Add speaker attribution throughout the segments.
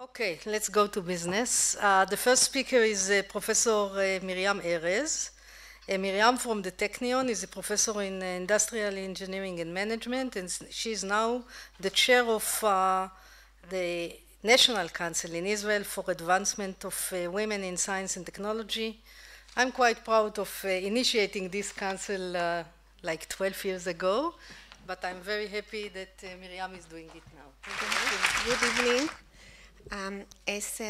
Speaker 1: Okay, let's go to business. The first speaker is Professor Miriam Erez. Miriam from the Technion is a professor in industrial engineering and management, and she is now the chair of the National Council in Israel for Advancement of Women in Science and Technology. I'm quite proud of initiating this council like 12 years ago, but I'm very happy that Miriam is doing it now.
Speaker 2: Good evening. As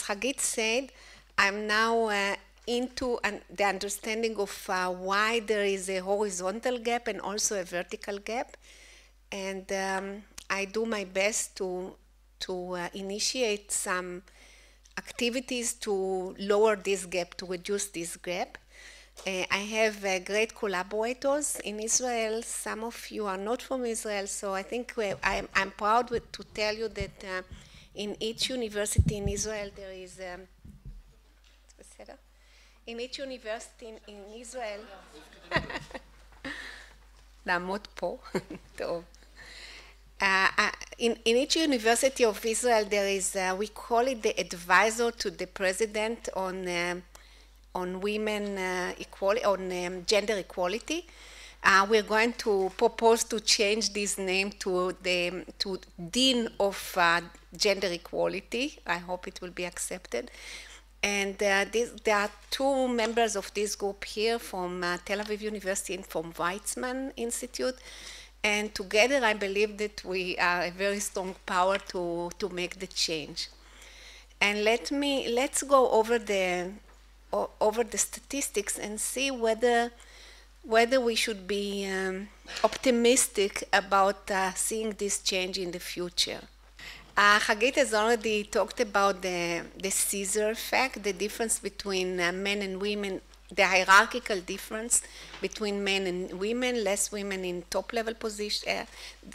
Speaker 2: Hagit said, I'm now into the understanding of why there is a horizontal gap and also a vertical gap, and I do my best to initiate some activities to lower this gap, to reduce this gap. I have great collaborators in Israel. Some of you are not from Israel, so I think I'm proud to tell you that in each university in Israel there is in each university in Israel לעמוד פה, טוב. In each university of Israel there is, we call it the advisor to the president on women equality, on gender equality. We're going to propose to change this name to Dean of Gender Equality. I hope it will be accepted. And there are two members of this group here from Tel Aviv University and from Weizmann Institute. And together I believe that we are a very strong power to make the change. And let's go over the statistics and see whether we should be optimistic about seeing this change in the future. Hagit has already talked about the Caesar effect, the difference between men and women, the hierarchical difference between men and women, less women in top-level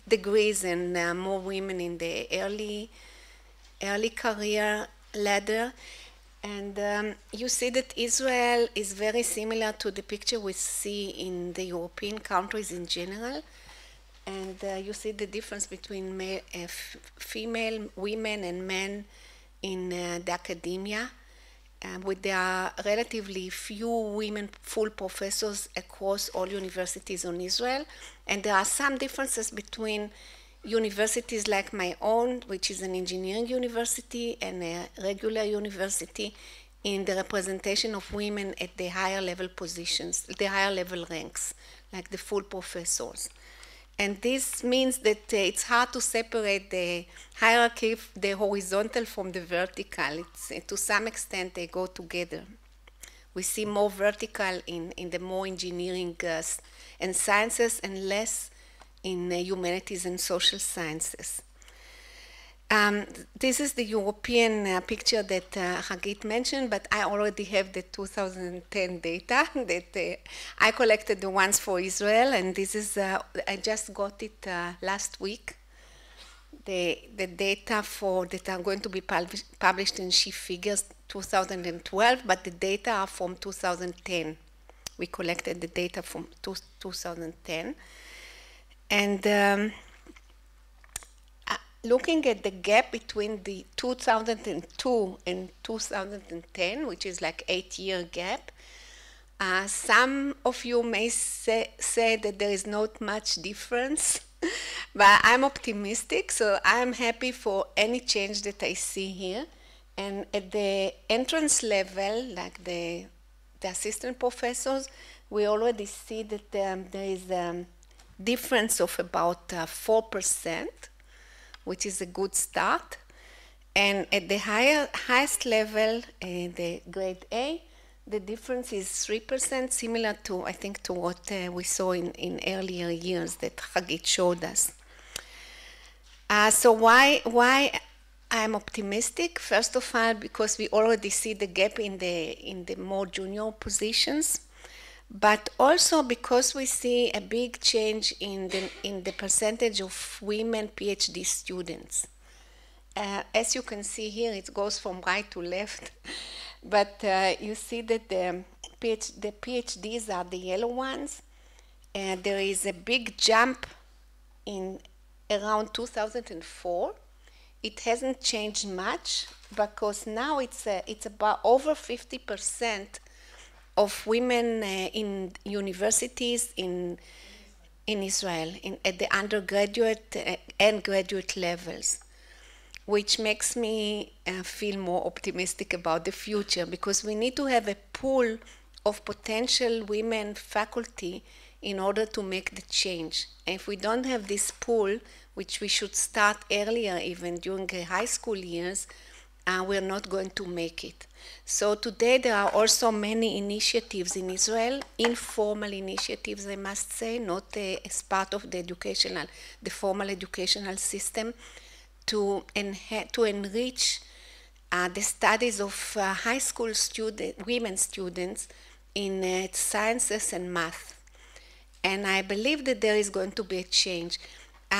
Speaker 2: degrees and more women in the early career ladder. And you see that Israel is very similar to the picture we see in the European countries in general. And you see the difference between female, women, and men in the academia. With there are relatively few women full professors across all universities in Israel. And there are some differences between universities like my own, which is an engineering university, and a regular university in the representation of women at the higher level positions, the higher level ranks, like the full professors. And this means that it's hard to separate the hierarchy, the horizontal from the vertical. To some extent, they go together. We see more vertical in the more engineering and sciences and less in humanities and social sciences. This is the European picture that Hagit mentioned, but I already have the 2010 data that I collected the ones for Israel, and this is, I just got it last week. The data that are going to be published in She Figures 2012, but the data are from 2010. We collected the data from 2010. And looking at the gap between the 2002 and 2010, which is like 8-year gap, some of you may say that there is not much difference, but I'm optimistic, so I'm happy for any change that I see here. And at the entrance level, like the assistant professors, we already see that there is a difference of about 4%, which is a good start. And at the highest level, the grade A, the difference is 3%, similar to, I think, to what we saw in earlier years that Hagit showed us. So why I'm optimistic? First of all, because we already see the gap in the more junior positions, but also because we see a big change in the percentage of women PhD students. As you can see here, it goes from right to left, but you see that the PhDs are the yellow ones, and there is a big jump in around 2004 it hasn't changed much, because now it's about over 50% of women in universities in Israel, at the undergraduate and graduate levels, which makes me feel more optimistic about the future, because we need to have a pool of potential women faculty in order to make the change. And if we don't have this pool, which we should start earlier, even during the high school years, we're not going to make it. So today there are also many initiatives in Israel, informal initiatives, I must say, not as part of the formal educational system, to enrich the studies of high school women students in sciences and math. And I believe that there is going to be a change.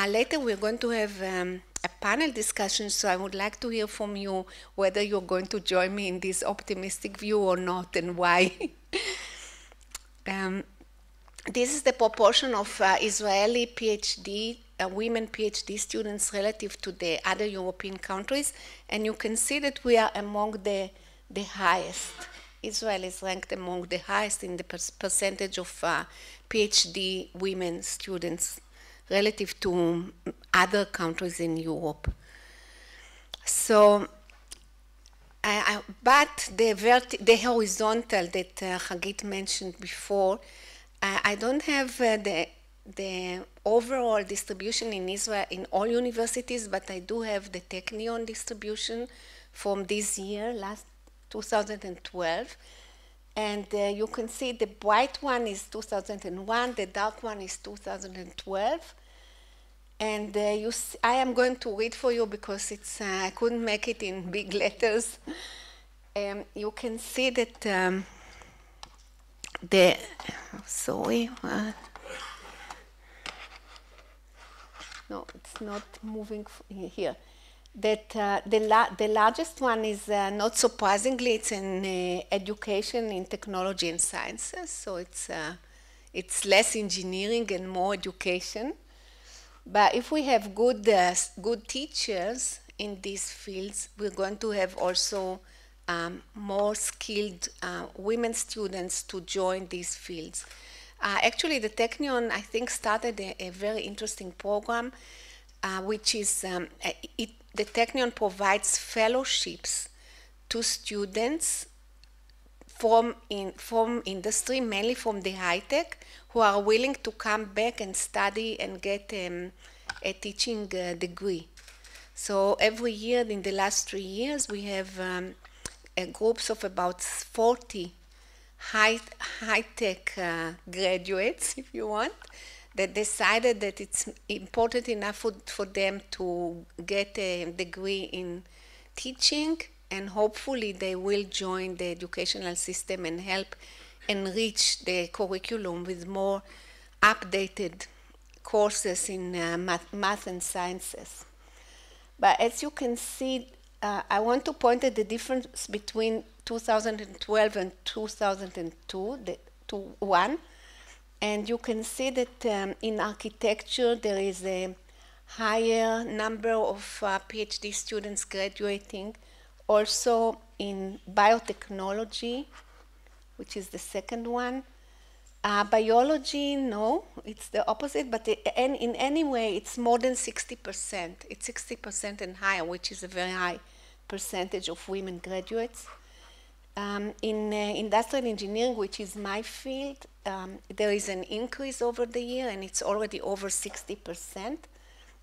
Speaker 2: Later we're going to have a panel discussion, so I would like to hear from you whether you're going to join me in this optimistic view or not, and why. This is the proportion of Israeli PhD, women PhD students relative to the other European countries, and you can see that we are among the highest. Israel is ranked among the highest in the percentage of PhD women students relative to other countries in Europe. So, but the horizontal that Hagit mentioned before, I don't have the overall distribution in Israel in all universities, but I do have the Technion distribution from this year, last 2012. And you can see the bright one is 2001, the dark one is 2012. And I am going to read for you because I couldn't make it in big letters. You can see that no, it's not moving here. That the largest one is, not surprisingly, it's in education in technology and sciences. So it's less engineering and more education. But if we have good teachers in these fields, we're going to have also more skilled women students to join these fields. Actually, the Technion, I think, started a very interesting program, which is, the Technion provides fellowships to students from industry, mainly from the high-tech, who are willing to come back and study and get a teaching degree. So every year, in the last 3 years, we have groups of about 40 high-tech graduates, if you want, that decided that it's important enough for them to get a degree in teaching, and hopefully they will join the educational system and help enrich the curriculum with more updated courses in math and sciences. But as you can see, I want to point at the difference between 2012 and 2001. And you can see that in architecture, there is a higher number of PhD students graduating. Also in biotechnology, which is the second one. Biology, no, it's the opposite, but in any way, it's more than 60%. It's 60% and higher, which is a very high percentage of women graduates. In industrial engineering, which is my field, there is an increase over the year, and it's already over 60%.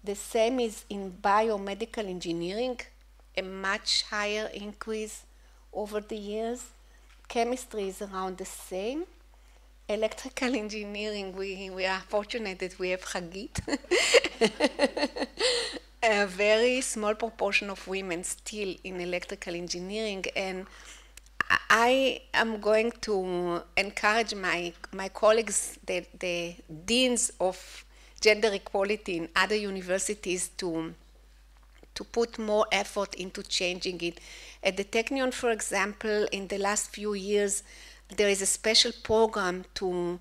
Speaker 2: The same is in biomedical engineering, a much higher increase over the years. Chemistry is around the same. Electrical engineering, we are fortunate that we have Hagit. A very small proportion of women still in electrical engineering, and I am going to encourage my colleagues, the deans of gender equality in other universities, to put more effort into changing it. At the Technion, for example, in the last few years, there is a special program to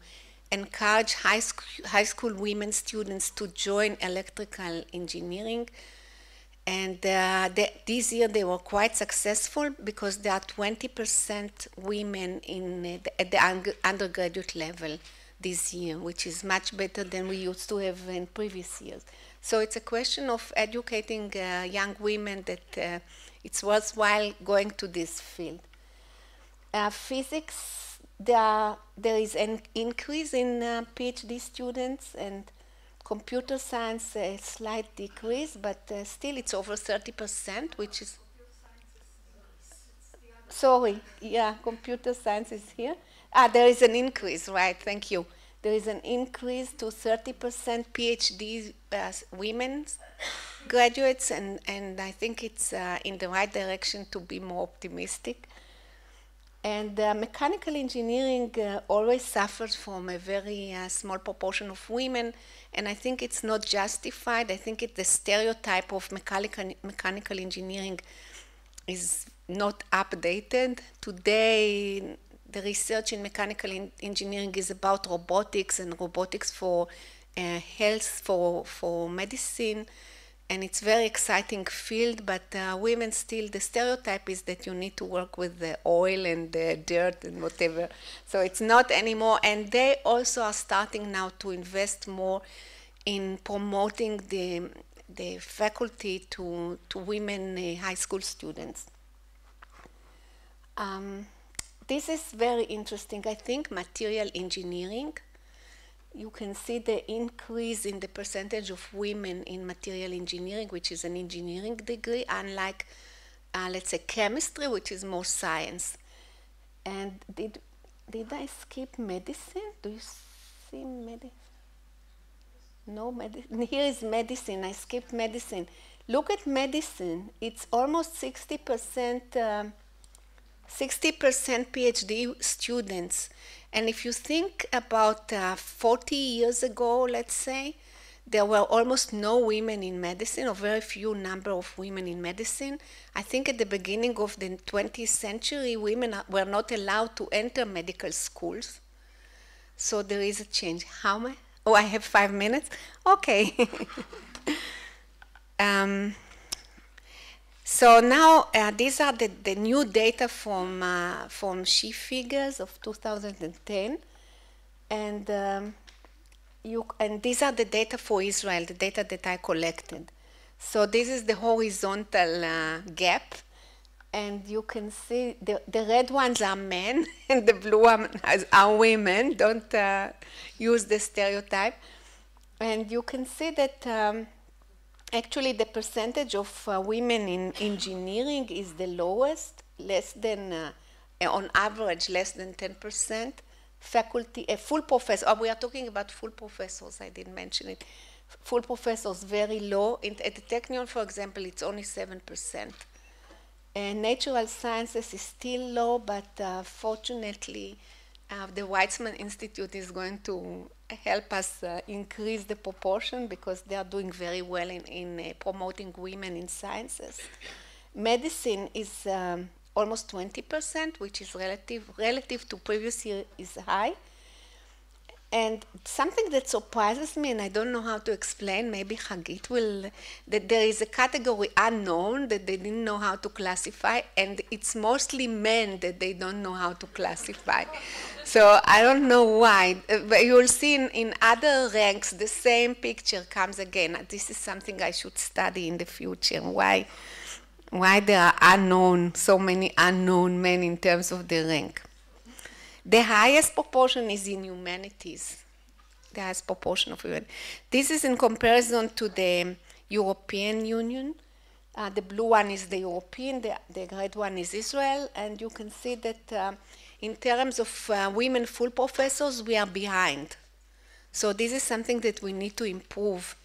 Speaker 2: encourage high school women students to join electrical engineering. And this year they were quite successful because there are 20% women at the undergraduate level this year, which is much better than we used to have in previous years. So it's a question of educating young women that it's worthwhile going to this field. Physics, there is an increase in PhD students, and computer science a slight decrease, but still it's over 30%, which is... Sorry, yeah, computer science is here. There is an increase, right, thank you. There is an increase to 30% PhD women graduates, and I think it's in the right direction to be more optimistic. And mechanical engineering always suffers from a very small proportion of women, and I think it's not justified. I think the stereotype of mechanical engineering is not updated. Today, the research in mechanical engineering is about robotics, and robotics for health, for medicine, and it's a very exciting field, but women still, the stereotype is that you need to work with the oil and the dirt and whatever. So it's not anymore, and they also are starting now to invest more in promoting the faculty to women high school students. This is very interesting. I think material engineering, you can see the increase in the percentage of women in material engineering, which is an engineering degree, unlike, let's say, chemistry, which is more science. And did I skip medicine? Do you see medicine? No, medicine. Here is medicine. I skipped medicine. Look at medicine. It's almost 60% PhD students. And if you think about 40 years ago, let's say, there were almost no women in medicine, or very few number of women in medicine. I think at the beginning of the 20th century, women were not allowed to enter medical schools. So there is a change. How many? Oh, I have 5 minutes? Okay. So now these are the new data from SHE figures of 2010, and these are the data for Israel, the data that I collected. So this is the horizontal gap, and you can see the red ones are men and the blue ones are women. Don't use the stereotype, and you can see that. Actually, the percentage of women in engineering is the lowest, less than, on average, less than 10%. Faculty, full professor, we are talking about full professors, I didn't mention it. Full professors, very low. At the Technion, for example, it's only 7%. Natural sciences is still low, but fortunately, the Weizmann Institute is going to help us increase the proportion because they are doing very well in promoting women in sciences. Medicine is almost 20%, which is relative to previous year is high. And something that surprises me, and I don't know how to explain, maybe Hagit will, that there is a category unknown that they didn't know how to classify, and it's mostly men that they don't know how to classify. So I don't know why, but you will see in other ranks the same picture comes again. This is something I should study in the future, why there are unknown, so many unknown men in terms of the rank. The highest proportion is in humanities, the highest proportion of women. This is in comparison to the European Union. The blue one is the European, the red one is Israel, and you can see that in terms of women full professors, we are behind. So this is something that we need to improve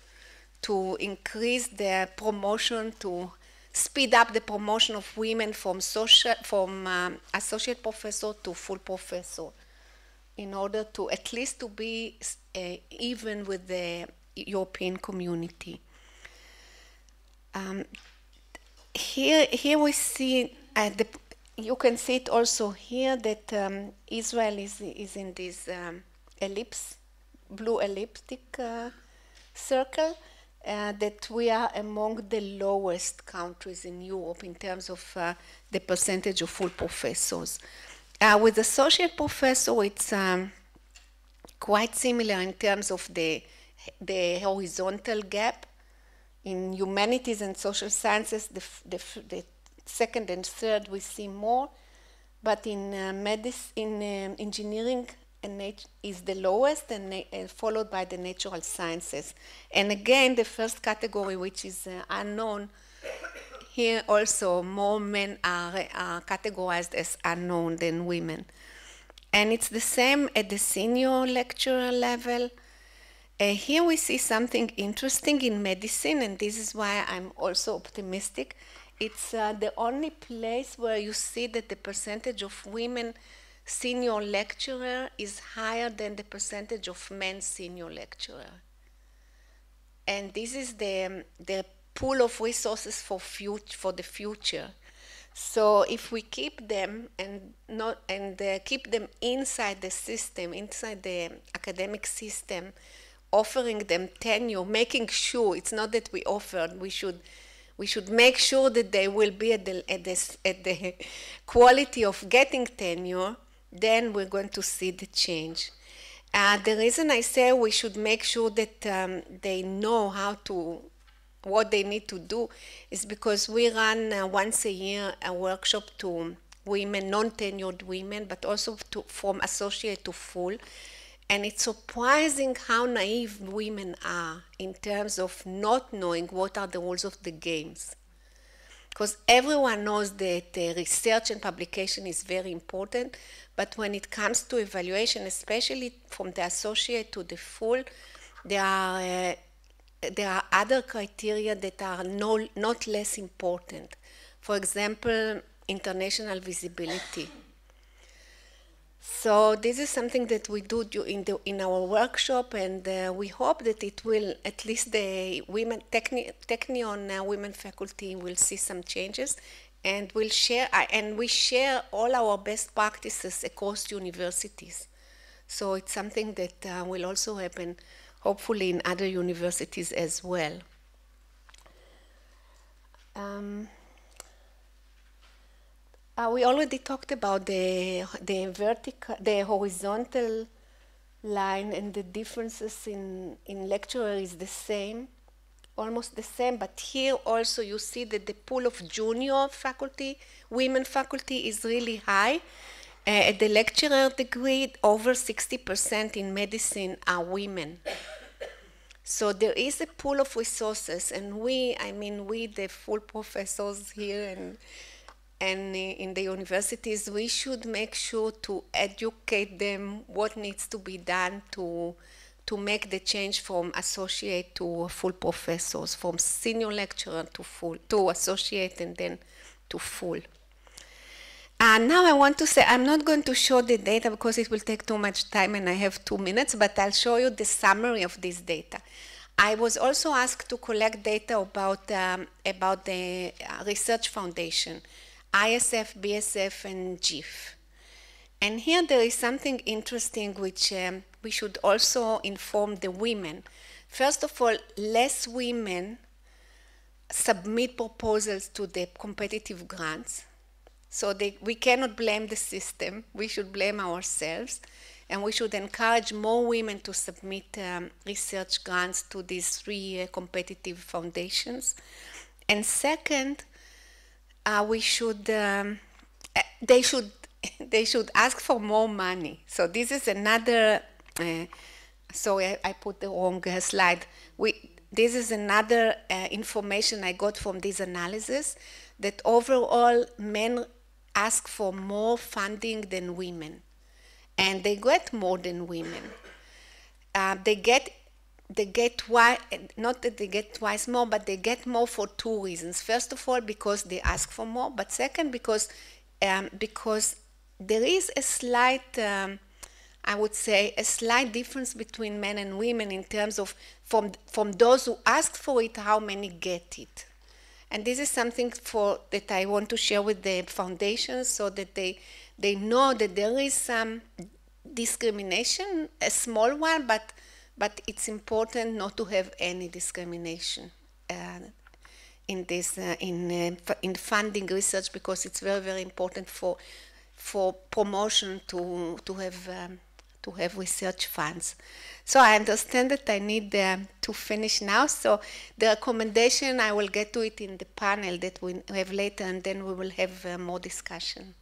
Speaker 2: to increase the promotion, to speed up the promotion of women from associate professor to full professor in order to at least to be even with the European community. Here we see, you can see it also here that Israel is in this ellipse, blue elliptic circle, that we are among the lowest countries in Europe in terms of the percentage of full professors. With associate professor, it's quite similar in terms of the horizontal gap. In humanities and social sciences, the second and third we see more, but in engineering is the lowest, and followed by the natural sciences. And again, the first category, which is unknown, here also more men are categorized as unknown than women. And it's the same at the senior lecturer level. Here we see something interesting in medicine, and this is why I'm also optimistic. It's the only place where you see that the percentage of women senior lecturer is higher than the percentage of men senior lecturer. And this is the pool of resources for the future. So if we keep them keep them inside the system, inside the academic system, offering them tenure, making sure it's not that we offer, we should make sure that they will be at the quality of getting tenure, then we're going to see the change. The reason I say we should make sure that they know what they need to do is because we run once a year a workshop to women, non-tenured women, but also from associate to full. And it's surprising how naive women are in terms of not knowing what are the rules of the games. Because everyone knows that research and publication is very important, but when it comes to evaluation, especially from the associate to the full, there are other criteria that are not less important. For example, international visibility. So this is something that we do in our workshop, and we hope that it will, at least the Technion women faculty will see some changes, and we share all our best practices across universities. So it's something that will also happen, hopefully, in other universities as well. We already talked about the horizontal line, and the differences in lecturer is the same, almost the same, but here also you see that the pool of junior faculty, women faculty, is really high. At the lecturer degree, over 60% in medicine are women. So there is a pool of resources, and we, the full professors here and in the universities, we should make sure to educate them what needs to be done to make the change from associate to full professors, from senior lecturer to associate, and then to full. And now I want to say, I'm not going to show the data because it will take too much time and I have 2 minutes, but I'll show you the summary of this data. I was also asked to collect data about the research foundation, ISF, BSF, and GIF. And here there is something interesting which we should also inform the women. First of all, less women submit proposals to the competitive grants. So we cannot blame the system, we should blame ourselves, and we should encourage more women to submit research grants to these 3 competitive foundations. And second, they should ask for more money. So this is another, sorry, I put the wrong slide. This is another information I got from this analysis, that overall men ask for more funding than women, and they get more than women. They get not that they get twice more, but they get more for 2 reasons. First of all, because they ask for more, but second, because there is a slight, I would say, a slight difference between men and women in terms of from those who ask for it, how many get it. And this is something that I want to share with the foundations, so that they know that there is some discrimination, a small one, but but it's important not to have any discrimination in this in funding research, because it's very, very important for promotion to have research funds. So I understand that I need to finish now. So the recommendation, I will get to it in the panel that we have later, and then we will have more discussion.